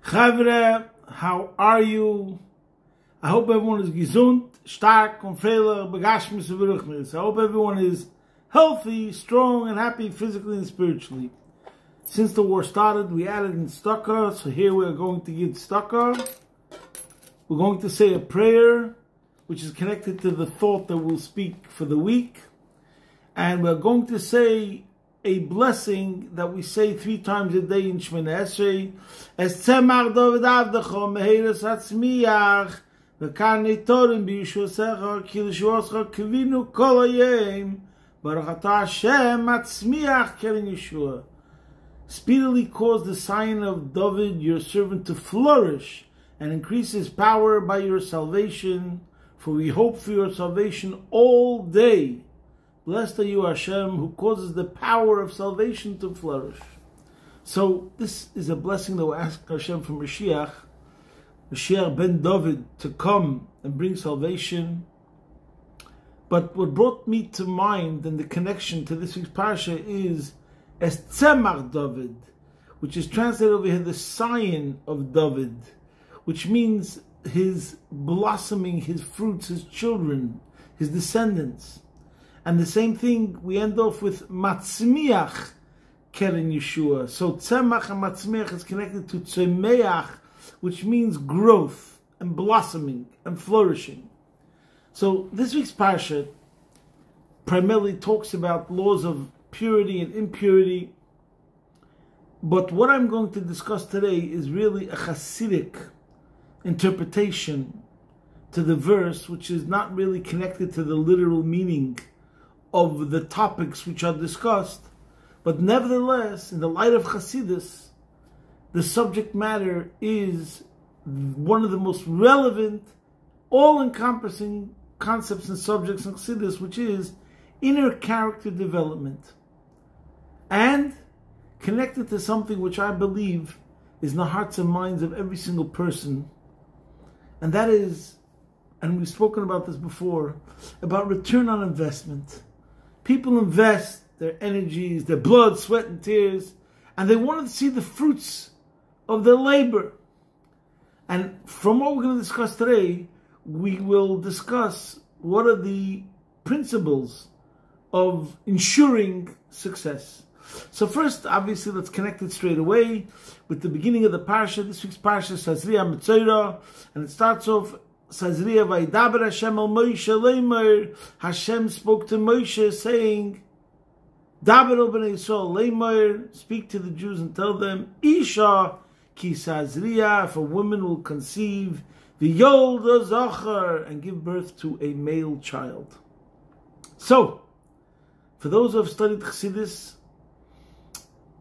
Chavre, how are you? I hope everyone is gesund, stark, und freilich, begashmis und beruchnis. I hope everyone is healthy, strong, and happy physically and spiritually. Since the war started, we added in Stucker, so here we are going to give Stucker. We're going to say a prayer, which is connected to the thought that we'll speak for the week. And we're going to say a blessing that we say 3 times a day in Shemini Esrei. Es tzemach David avdecho meheres hatzmiach v'karnei torim b'yishuasecha ki l'shuascha kivinu kol hayem baruch atah Hashem hatzmiach keren Yeshua. Speedily cause the sign of David, your servant, to flourish and increase his power by your salvation, for we hope for your salvation all day. Blessed are you, Hashem, who causes the power of salvation to flourish. So this is a blessing that we ask Hashem from Mashiach ben David, to come and bring salvation. But what brought me to mind and the connection to this week's parsha is Es Tzemach David, which is translated over here the sign of David, which means his blossoming, his fruits, his children, his descendants. And the same thing, we end off with Matzmiach Keren Yeshua. So Tzemach and Matzmiach is connected to Tzemeach, which means growth and blossoming and flourishing. So this week's parsha primarily talks about laws of purity and impurity. But what I'm going to discuss today is really a Hasidic interpretation to the verse, which is not really connected to the literal meaning of the topics which are discussed, but nevertheless, in the light of Hasidus, the subject matter is one of the most relevant, all-encompassing concepts and subjects in Hasidus, which is inner character development, and connected to something which I believe is in the hearts and minds of every single person, and that is, and we've spoken about this before, about return on investment. People invest their energies, their blood, sweat, and tears, and they want to see the fruits of their labor. And from what we're going to discuss today, we will discuss what are the principles of ensuring success. So first, obviously, let's connect it straight away with the beginning of the parsha. This week's parsha is Tazria Mitzorah, and it starts off, Tazria Vaydaber Hashem al Moshe leimer. Hashem spoke to Moshe saying, Daber al bnei Yisrael leimer, speak to the Jews and tell them, Isha ki Tazria, if a woman will conceive, v'yolda zachar, and give birth to a male child. So, for those who have studied Chassidus,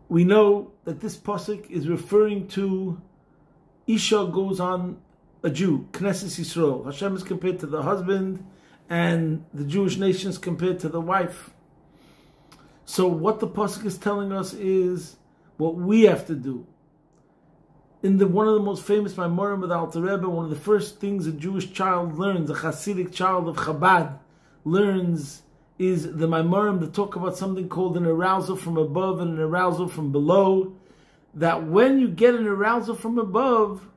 we know that this pasuk is referring to Isha goes on a Jew, Knesset Yisrael. Hashem is compared to the husband, and the Jewish nation is compared to the wife. So what the pasuk is telling us is what we have to do. In one of the most famous Maimorim of the Alter Rebbe, one of the first things a Jewish child learns, a Hasidic child of Chabad learns, is the Maimorim that talk about something called an arousal from above and an arousal from below. That when you get an arousal from above,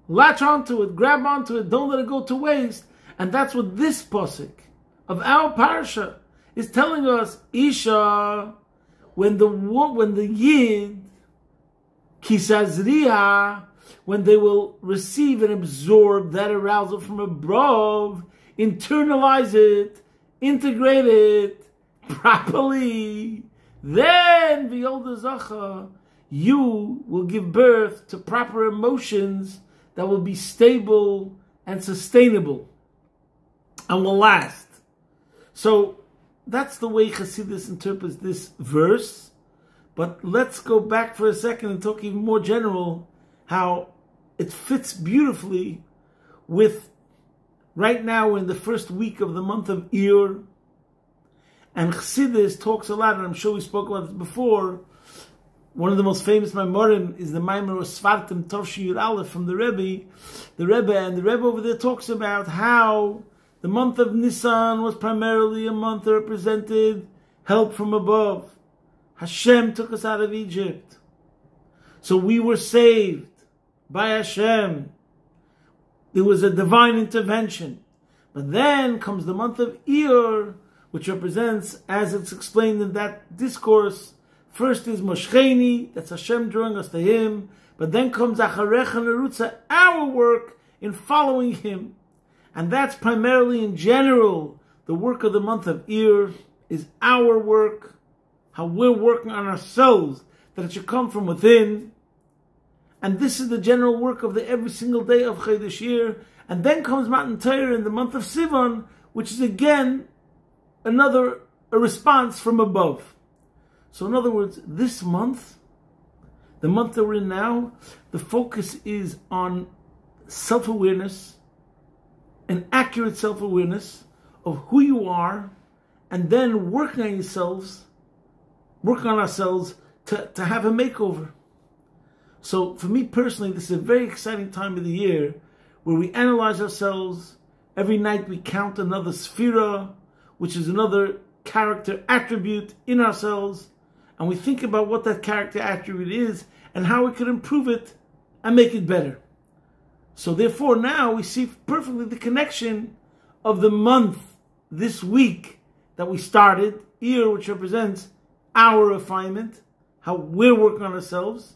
latch onto it, grab onto it, don't let it go to waste. And that's what this pasuk of our parsha is telling us. Isha, when the Yid, Kisazriya, when they will receive and absorb that arousal from above, internalize it, integrate it properly, then v'yolda zacha, you will give birth to proper emotions that will be stable and sustainable and will last. So that's the way Chassidus interprets this verse. But let's go back for a second and talk even more general, how it fits beautifully with right now we're in the first week of the month of Iyar, and Chassidus talks a lot, and I'm sure we spoke about this before. One of the most famous Maimorim is the Maimor of Svartim Tovshi Yud Aleph from the Rabbi. And the Rebbe over there talks about how the month of Nisan was primarily a month that represented help from above. Hashem took us out of Egypt. So we were saved. by Hashem. There was a divine intervention. But then comes the month of Iyar, which represents, as it's explained in that discourse, first is Moshcheni, that's Hashem drawing us to Him, but then comes Acharecha Nerutza, our work in following Him. And that's primarily in general, the work of the month of Iyar is our work, how we're working on ourselves, that it should come from within. And this is the general work of the every single day of Chodesh Iyar. And then comes Matan Torah in the month of Sivan, which is again a response from above. So in other words, this month, the month that we're in now, the focus is on self-awareness, an accurate self-awareness of who you are, and then working on ourselves to have a makeover. So for me personally, this is a very exciting time of the year where we analyze ourselves. Every night we count another sphira, which is another character attribute in ourselves, and we think about what that character attribute is and how we could improve it and make it better. So therefore now we see perfectly the connection of the month this week that we started, Iyar, which represents our refinement, how we're working on ourselves.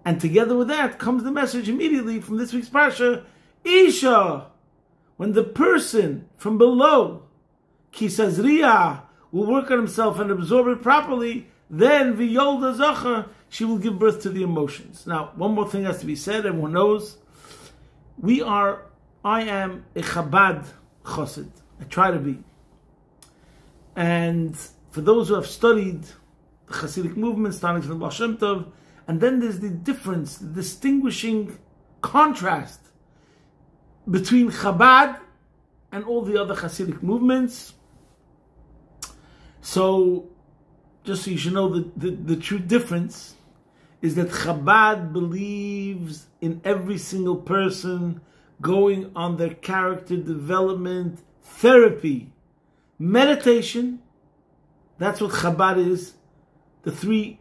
And together with that comes the message immediately from this week's Parsha, Isha, when the person from below, Ki Tazria, will work on himself and absorb it properly, then V'yolda Zachar, she will give birth to the emotions. Now, one more thing has to be said, everyone knows, I am a Chabad Chassid. I try to be. And for those who have studied the Hasidic movement, starting from the Baal Shem Tov, and then there's the difference, the distinguishing contrast between Chabad and all the other Hasidic movements. So, just so you should know, the true difference is that Chabad believes in every single person going on their character development therapy, meditation. That's what Chabad is. The three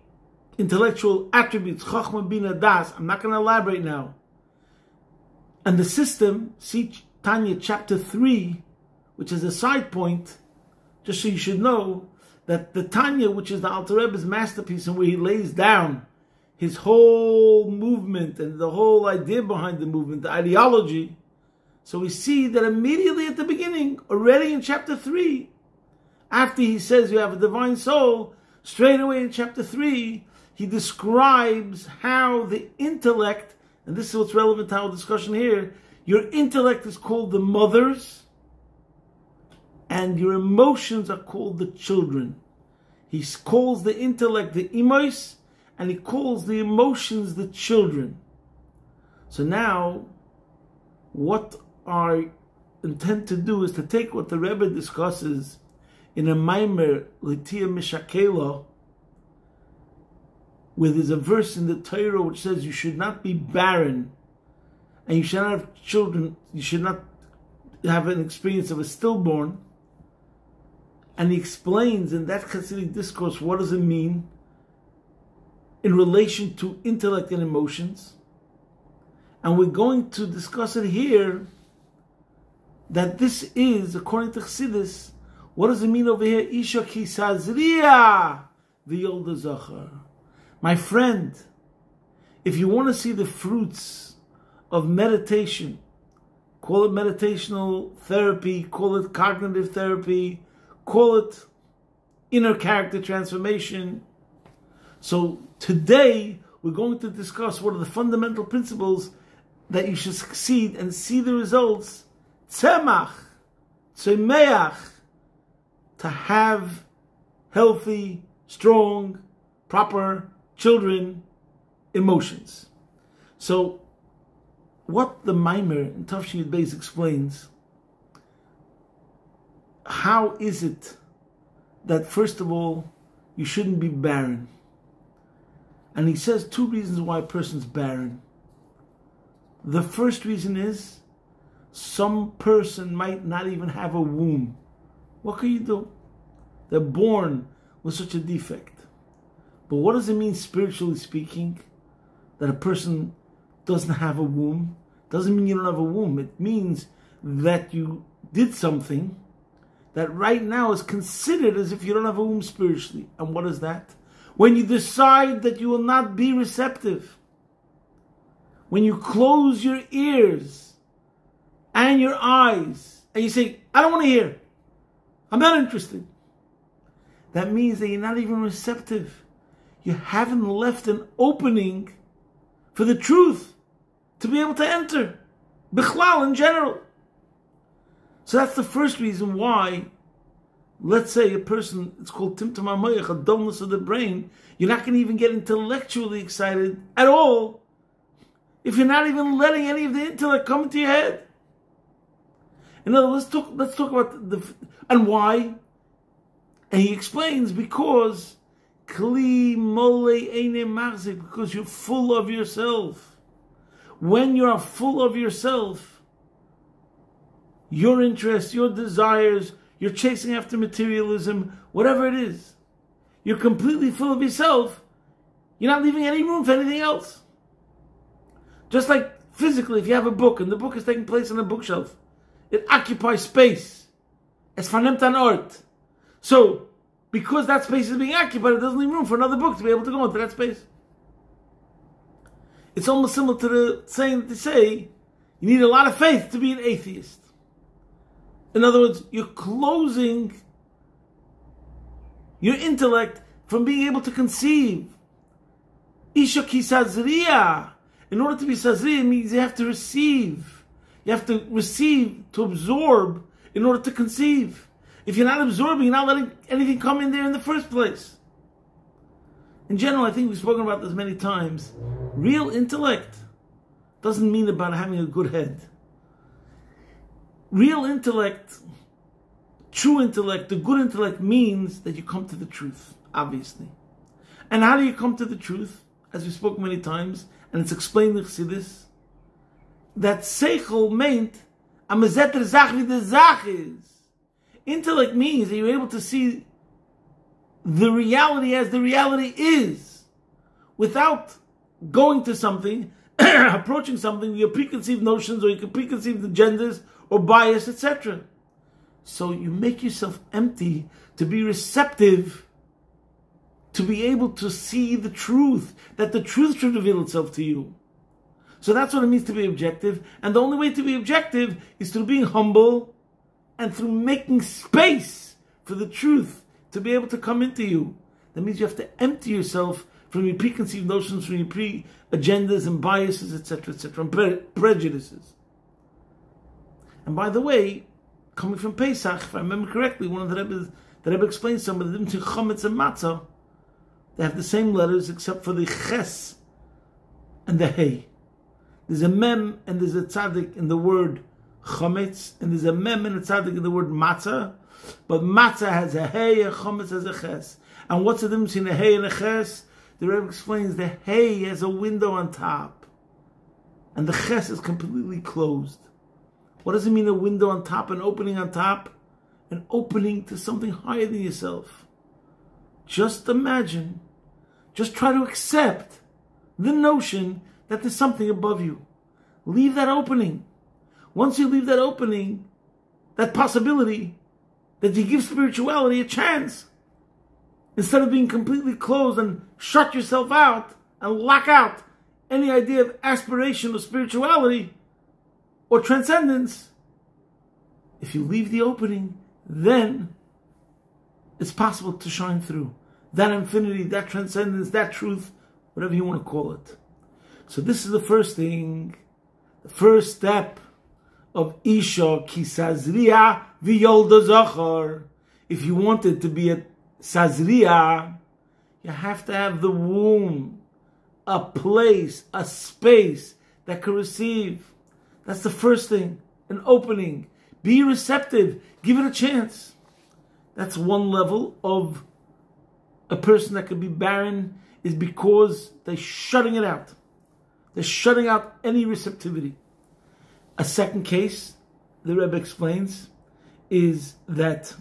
intellectual attributes, Chochmah, Bina, Das. I'm not going to elaborate now. And the system, see Tanya chapter 3, which is a side point, just so you should know, that the Tanya, which is the Alter Rebbe's masterpiece, and where he lays down his whole movement and the whole idea behind the movement, the ideology. So we see that immediately at the beginning, already in chapter 3, after he says you have a divine soul, straight away in chapter 3, he describes how the intellect, and this is what's relevant to our discussion here, your intellect is called the mothers, and your emotions are called the children. He calls the intellect the imos, and he calls the emotions the children. So now, what I intend to do is to take what the Rebbe discusses in a Maimer, L'tia Mishakela, where there's a verse in the Torah which says you should not be barren, and you should not have children, you should not have an experience of a stillborn. And he explains in that Hasidic discourse what does it mean in relation to intellect and emotions. And we're going to discuss it here, that this is, according to Chassidus, what does it mean over here? Isha ki Tazria v'yolda zachar. My friend, if you want to see the fruits of meditation, call it meditational therapy, call it cognitive therapy, call it inner character transformation. So today we're going to discuss what are the fundamental principles that you should succeed and see the results, tzemach, tzemeach, to have healthy, strong, proper children emotions. So what the Maimer in Tafshin Yud Beis explains, how is it that first of all you shouldn't be barren? And he says two reasons why a person's barren. The first reason is some person might not even have a womb. What can you do? They're born with such a defect. But what does it mean spiritually speaking? That a person doesn't have a womb doesn't mean you don't have a womb. It means that you did something that right now is considered as if you don't have a womb spiritually. And what is that? When you decide that you will not be receptive, when you close your ears and your eyes and you say, I don't want to hear, I'm not interested, that means that you're not even receptive. You haven't left an opening for the truth to be able to enter. Bichlal in general. So that's the first reason why, let's say a person, it's called timtum hamoyach, a dullness of the brain, you're not going to even get intellectually excited at all if you're not even letting any of the intellect come into your head. In other words, let's talk about and why. And he explains, because kli mole eine marzik, because you're full of yourself. When you are full of yourself, your interests, your desires, you're chasing after materialism, whatever it is, you're completely full of yourself, you're not leaving any room for anything else. Just like physically, if you have a book and the book is taking place on a bookshelf, it occupies space. Es vernimmt an Ort. So, because that space is being occupied, it doesn't leave room for another book to be able to go into that space. It's almost similar to the saying that they say, you need a lot of faith to be an atheist. In other words, you're closing your intellect from being able to conceive. Isha ki Tazria. In order to be Tazria, it means you have to receive. You have to receive, to absorb, in order to conceive. If you're not absorbing, you're not letting anything come in there in the first place. In general, I think we've spoken about this many times. Real intellect doesn't mean about having a good head. Real intellect, true intellect, the good intellect means that you come to the truth, obviously. And how do you come to the truth? As we spoke many times, and it's explained in Chassidus, that seichel meant a mezeter zach wie de zach is. Intellect means that you're able to see the reality as the reality is, without going to something, approaching something with your preconceived notions or your preconceived agendas or bias, etc. So you make yourself empty to be receptive, to be able to see the truth, that the truth should reveal itself to you. So that's what it means to be objective. And the only way to be objective is through being humble and through making space for the truth to be able to come into you. That means you have to empty yourself from your preconceived notions, from your pre-agendas and biases, etc., etc., and prejudices. And by the way, coming from Pesach, if I remember correctly, one of the Rebbe explained some of the difference between chametz and matzah. They have the same letters except for the ches and the hey. There's a mem and there's a tzaddik in the word chametz, and there's a mem and a tzaddik in the word matzah. But matzah has a hey, and chametz has a ches. And what's the difference between a hey and a ches? The Rebbe explains the hey has a window on top, and the ches is completely closed. What does it mean, a window on top, an opening on top? An opening to something higher than yourself. Just imagine, just try to accept the notion that there's something above you. Leave that opening. Once you leave that opening, that possibility, that you give spirituality a chance, instead of being completely closed and shut yourself out and lock out any idea of aspiration or spirituality or transcendence, if you leave the opening, then it's possible to shine through that infinity, that transcendence, that truth, whatever you want to call it. So this is the first thing, the first step of Isha ki Tazria v'yolda zachar. If you wanted to be a Tazria, you have to have the womb, a place, a space that can receive. That's the first thing, an opening. Be receptive, give it a chance. That's one level of a person that could be barren, is because they're shutting it out. They're shutting out any receptivity. A second case, the Rebbe explains, is that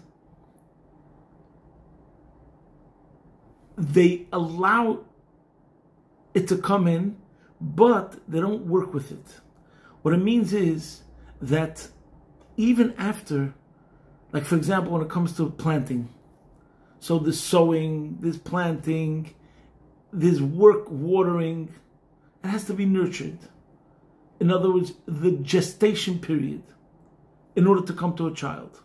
they allow it to come in, but they don't work with it. What it means is that even after, like for example, when it comes to planting, so there's sowing, there's planting, there's work, watering, it has to be nurtured. In other words, the gestation period in order to come to a child.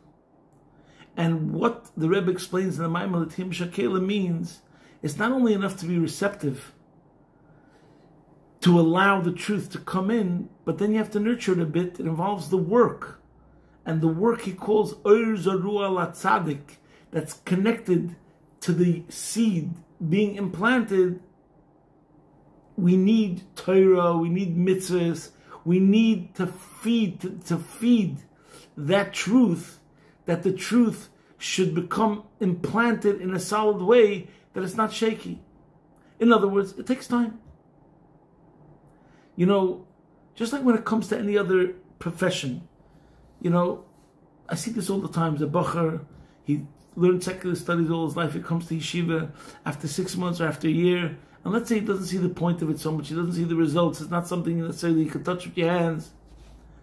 And what the Rebbe explains in the Maimon L'hamshich Hakela means, it's not only enough to be receptive, to allow the truth to come in, but then you have to nurture it a bit. It involves the work. And the work he calls Oir Zarua Latzadik, that's connected to the seed being implanted. We need Torah, we need mitzvahs, we need to feed that truth, that the truth should become implanted in a solid way, that it's not shaky. In other words, it takes time. You know, just like when it comes to any other profession, you know, I see this all the time. The Bacher, he learned secular studies all his life. He comes to yeshiva after 6 months or after a year, and let's say he doesn't see the point of it so much. He doesn't see the results. It's not something necessarily you can touch with your hands,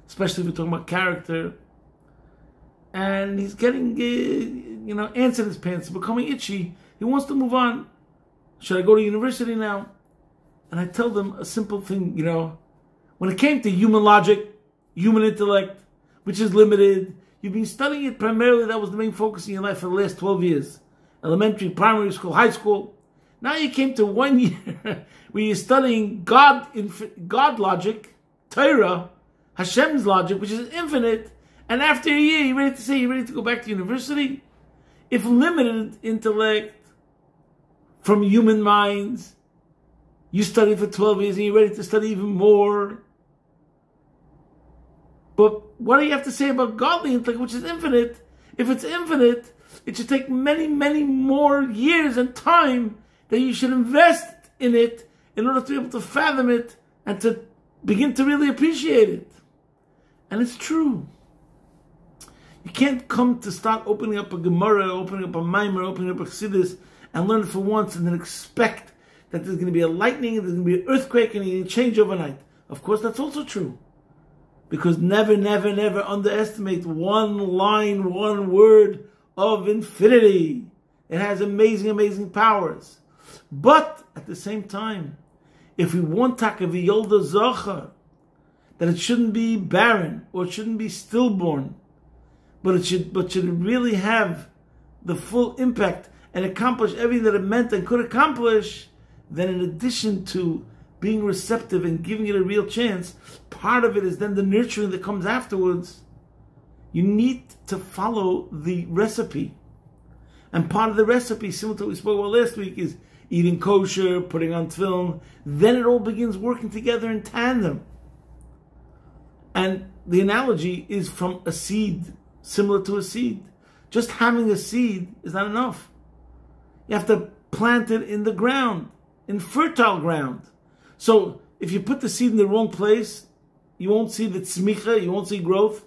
especially if we're talking about character. And he's getting, ants in his pants, becoming itchy. He wants to move on. Should I go to university now? And I tell them a simple thing, when it came to human logic, human intellect, which is limited, you've been studying it primarily, that was the main focus in your life for the last 12 years. Elementary, primary school, high school. Now you came to 1 year where you're studying God logic, Torah, Hashem's logic, which is infinite, and after a year you're ready to say you're ready to go back to university? If limited intellect from human minds, you studied for 12 years and you're ready to study even more. But what do you have to say about godly intellect, which is infinite? If it's infinite, it should take many, many more years and time that you should invest in it in order to be able to fathom it and to begin to really appreciate it. And it's true. You can't come to start opening up a Gemara, opening up a Maimer, opening up a Chassidus, and learn it for once and then expect that there's going to be a lightning, and there's going to be an earthquake, and you're going to change overnight. Of course, that's also true. Because never, never, never underestimate one line, one word of infinity. It has amazing, amazing powers. But at the same time, if we want Takaviyolda Zocha, that it shouldn't be barren, or it shouldn't be stillborn, but it should really have the full impact and accomplish everything that it meant and could accomplish, then in addition to being receptive and giving it a real chance, part of it is then the nurturing that comes afterwards. You need to follow the recipe. And part of the recipe, similar to what we spoke about last week, is eating kosher, putting on tefillin. Then it all begins working together in tandem. And the analogy is from a seed, similar to a seed. Just having a seed is not enough. You have to plant it in the ground, in fertile ground. So if you put the seed in the wrong place, you won't see the tzmicha, you won't see growth.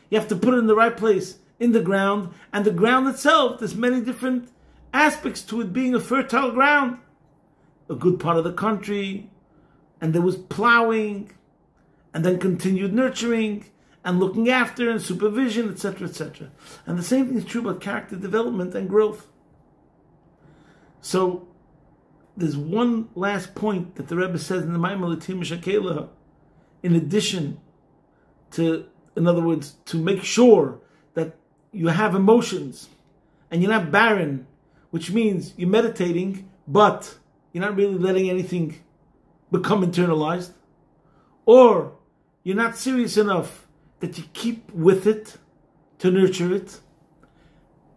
You have to put it in the right place, in the ground, and the ground itself, there's many different aspects to it being a fertile ground. A good part of the country, and there was plowing, and then continued nurturing, and looking after, and supervision, etc., etc. And the same thing is true about character development and growth. So, there's one last point that the Rebbe says in the Maimon L'hamshich Hakela, in addition to, in other words, to make sure that you have emotions and you're not barren, which means you're meditating, but you're not really letting anything become internalized, or you're not serious enough that you keep with it to nurture it.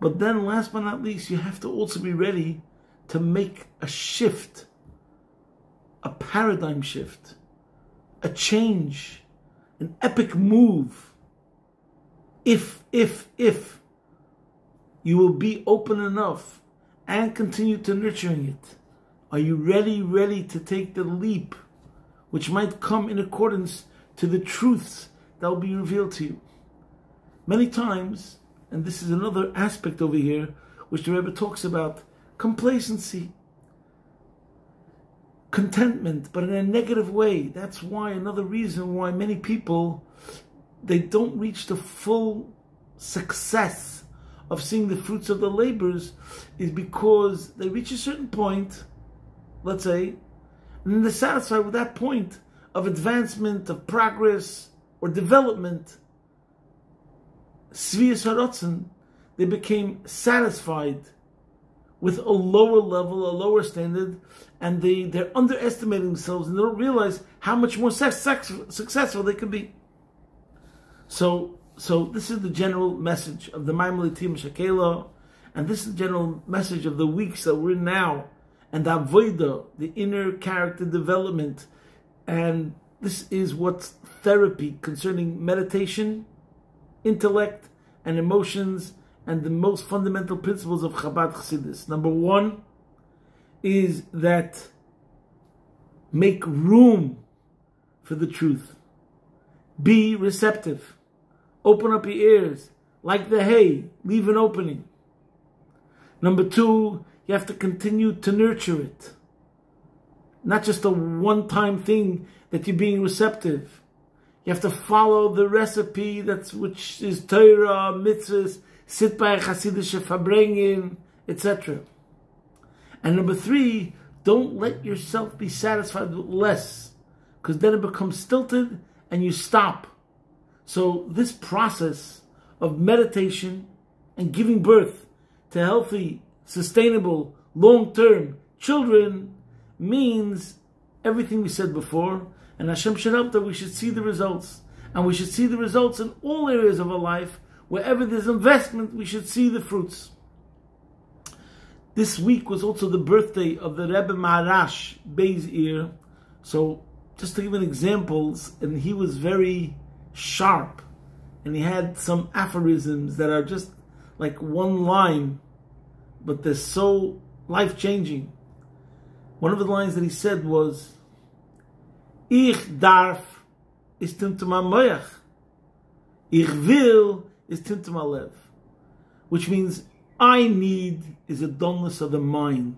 But then, last but not least, you have to also be ready to make a shift, a paradigm shift, a change, an epic move. If you will be open enough and continue to nurturing it, are you ready to take the leap, which might come in accordance to the truths that will be revealed to you? Many times, and this is another aspect over here, which the Rebbe talks about, complacency. contentment, but in a negative way. That's why, another reason why many people, they don't reach the full success of seeing the fruits of the labors, is because they reach a certain point, let's say, and then they're satisfied with that point of advancement, of progress, or development. Svias harotzen, they became satisfied with a lower level, a lower standard, and they're underestimating themselves, and they don't realize how much more successful they could be. So this is the general message of the Maimon Litim Shakela, and this is the general message of the weeks that we're in now, and the Avodah, the inner character development, and this is what's therapy concerning meditation, intellect, and emotions, and the most fundamental principles of Chabad Chassidus. Number one is that make room for the truth. Be receptive. Open up your ears. Like the hay, leave an opening. Number two, you have to continue to nurture it. Not just a one-time thing that you're being receptive. You have to follow the recipe which is Torah, mitzvahs, sit by a Chassidische Verbringen, etc. And number three, don't let yourself be satisfied with less, because then it becomes stilted and you stop. So this process of meditation and giving birth to healthy, sustainable, long-term children means everything we said before, and Hashem should help that we should see the results. And we should see the results in all areas of our life. Wherever there's investment, we should see the fruits. This week was also the birthday of the Rebbe Maharash Beis. So, just to give an examples, and he was very sharp, and he had some aphorisms that are just like one line, but they're so life-changing. One of the lines that he said was, Ich darf is timtum ha-moyach. Ich will is timtum ha-lev. Which means, I need is a dullness of the mind,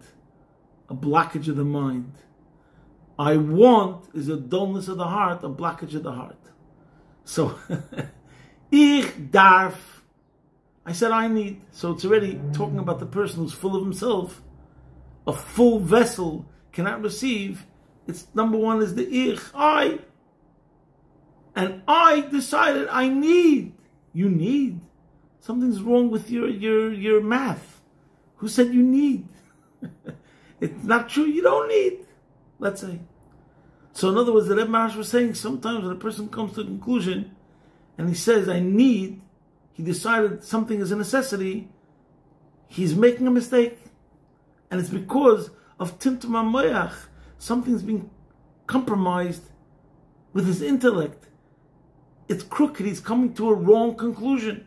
a blockage of the mind. I want is a dullness of the heart, a blockage of the heart. So, ich darf, I said I need. So it's already talking about the person who's full of himself. A full vessel cannot receive. It's number one is the ich, I. And I decided I need. You need. Something's wrong with your math. Who said you need? It's not true, you don't need, let's say. So in other words, the Rebbe Maharash was saying, sometimes when a person comes to a conclusion and he says, I need, he decided something is a necessity, he's making a mistake. And it's because of timtum ha-moyach. Something's being compromised with his intellect. It's crooked, he's coming to a wrong conclusion.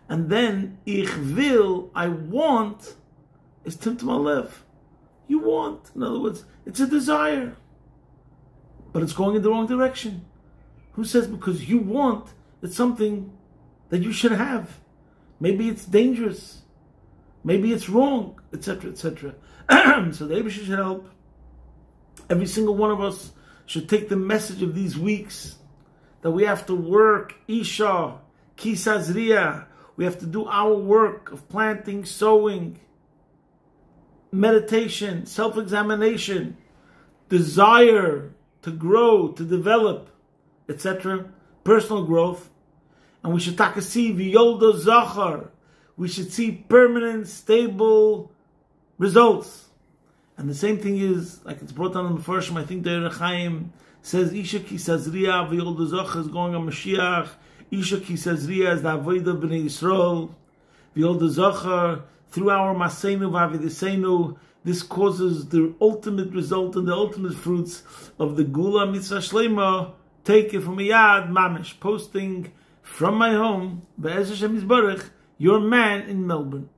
And then, ich will, I want, is timtum ha-lev. You want, in other words, it's a desire. But it's going in the wrong direction. Who says because you want, it's something that you should have? Maybe it's dangerous. Maybe it's wrong, etc., etc. So the Rebbe should help. Every single one of us should take the message of these weeks that we have to work, Isha, Ki Tazria. We have to do our work of planting, sowing, meditation, self-examination, desire to grow, to develop, etc. Personal growth. And we should see V'yolda Zachar. We should see permanent, stable results. And the same thing is, like it's brought down in the Mefarshim, I think the Erechaim says, Isha Ki Tazria V'yolda Zachar is going on Mashiach. Isha Ki Tazria is the Avodah B'nei Yisrael. V'yolda Zachar, through our Maseinu V'avidiseinu, this causes the ultimate result and the ultimate fruits of the Gula Mitzvah Shlema. Take it from Yad Mamish, posting from my home, Be'ez Hashem Yisbarach, your man in Melbourne.